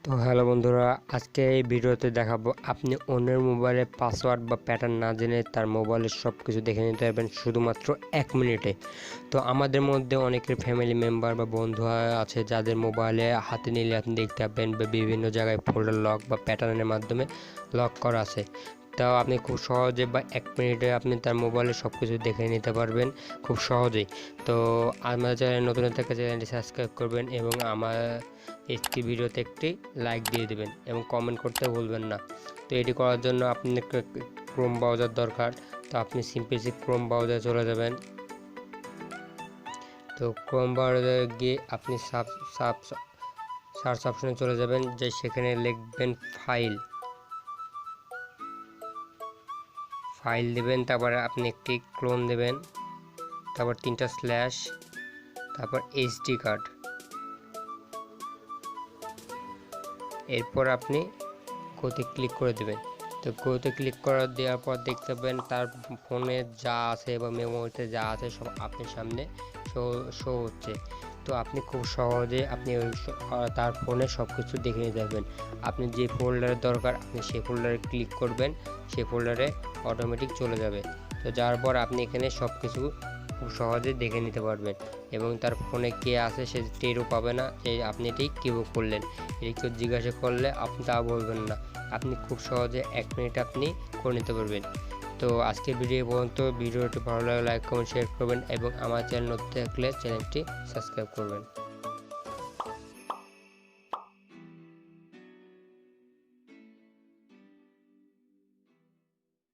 তো হ্যালো বন্ধুরা, আজকে এই ভিডিওতে দেখাবো আপনি অন্যের মোবাইলে পাসওয়ার্ড বা প্যাটার্ন না জেনে তার মোবাইলের সব কিছু দেখে নিতে পারবেন শুধুমাত্র 1 মিনিটে। তো আমাদের মধ্যে অনেকের ফ্যামিলি মেম্বার বা বন্ধু আছে যাদের মোবাইলে হাতে নিলে আপনি দেখতে পাবেন বা বিভিন্ন জায়গায় ফোল্ডার লক বা প্যাটার্নের মাধ্যমে লক করা আছে। তাও আপনি খুব সহজে বা 1 মিনিটে আপনি তার মোবাইলে সব কিছু দেখে নিতে পারবেন খুব সহজেই। তো আমাদের চ্যানেল নতুন থেকে চ্যানেলটি সাবস্ক্রাইব করবেন এবং আমার একটি ভিডিওতে একটি লাইক দিয়ে দেবেন এবং কমেন্ট করতে ভুলবেন না। তো এটি করার জন্য আপনাকে ক্রোম ব্রাউজার দরকার। তো আপনি সিম্পলি ক্রোম ব্রাউজারে চলে যাবেন। তো ক্রোম ব্রাউজারে গিয়ে আপনি সার্চ অপশনে চলে যাবেন, যে সেখানে লিখবেন ফাইল দেবেন, তারপরে আপনি একটি ক্লোন দেবেন, তারপর 3টা স্ল্যাশ, তারপর এইচডি কার্ড। এরপর আপনি গোতে ক্লিক করে দেবেন। তো গোতে ক্লিক দেওয়ার পর দেখতে পাবেন তার ফোনে যা আছে বা মেমোরিতে যা আছে সব আপনার সামনে শো হচ্ছে। তো আপনি খুব সহজে আপনি তার ফোনে সব কিছু দেখে নিতে পারবেন। আপনি যে ফোল্ডারের দরকার আপনি সেই ফোল্ডারে ক্লিক করবেন, সেই ফোল্ডারে অটোমেটিক চলে যাবে। তো যাওয়ার পর আপনি এখানে সব কিছু খুব সহজে দেখে নিতে পারবেন এবং তার ফোনে কে আছে সে টেরও পাবে না যে আপনি এটি কীভাবে করলেন। এটি কেউ জিজ্ঞাসা করলে আপনি তা বলবেন না। আপনি খুব সহজে 1 মিনিটে আপনি করে নিতে পারবেন। তো আজকের ভিডিও পর্যন্ত। ভিডিওটি ভালো লাগলে লাইক কমেন্ট শেয়ার করবেন এবং আমার চ্যানেল নতুন থাকলে চ্যানেলটি সাবস্ক্রাইব করবেন।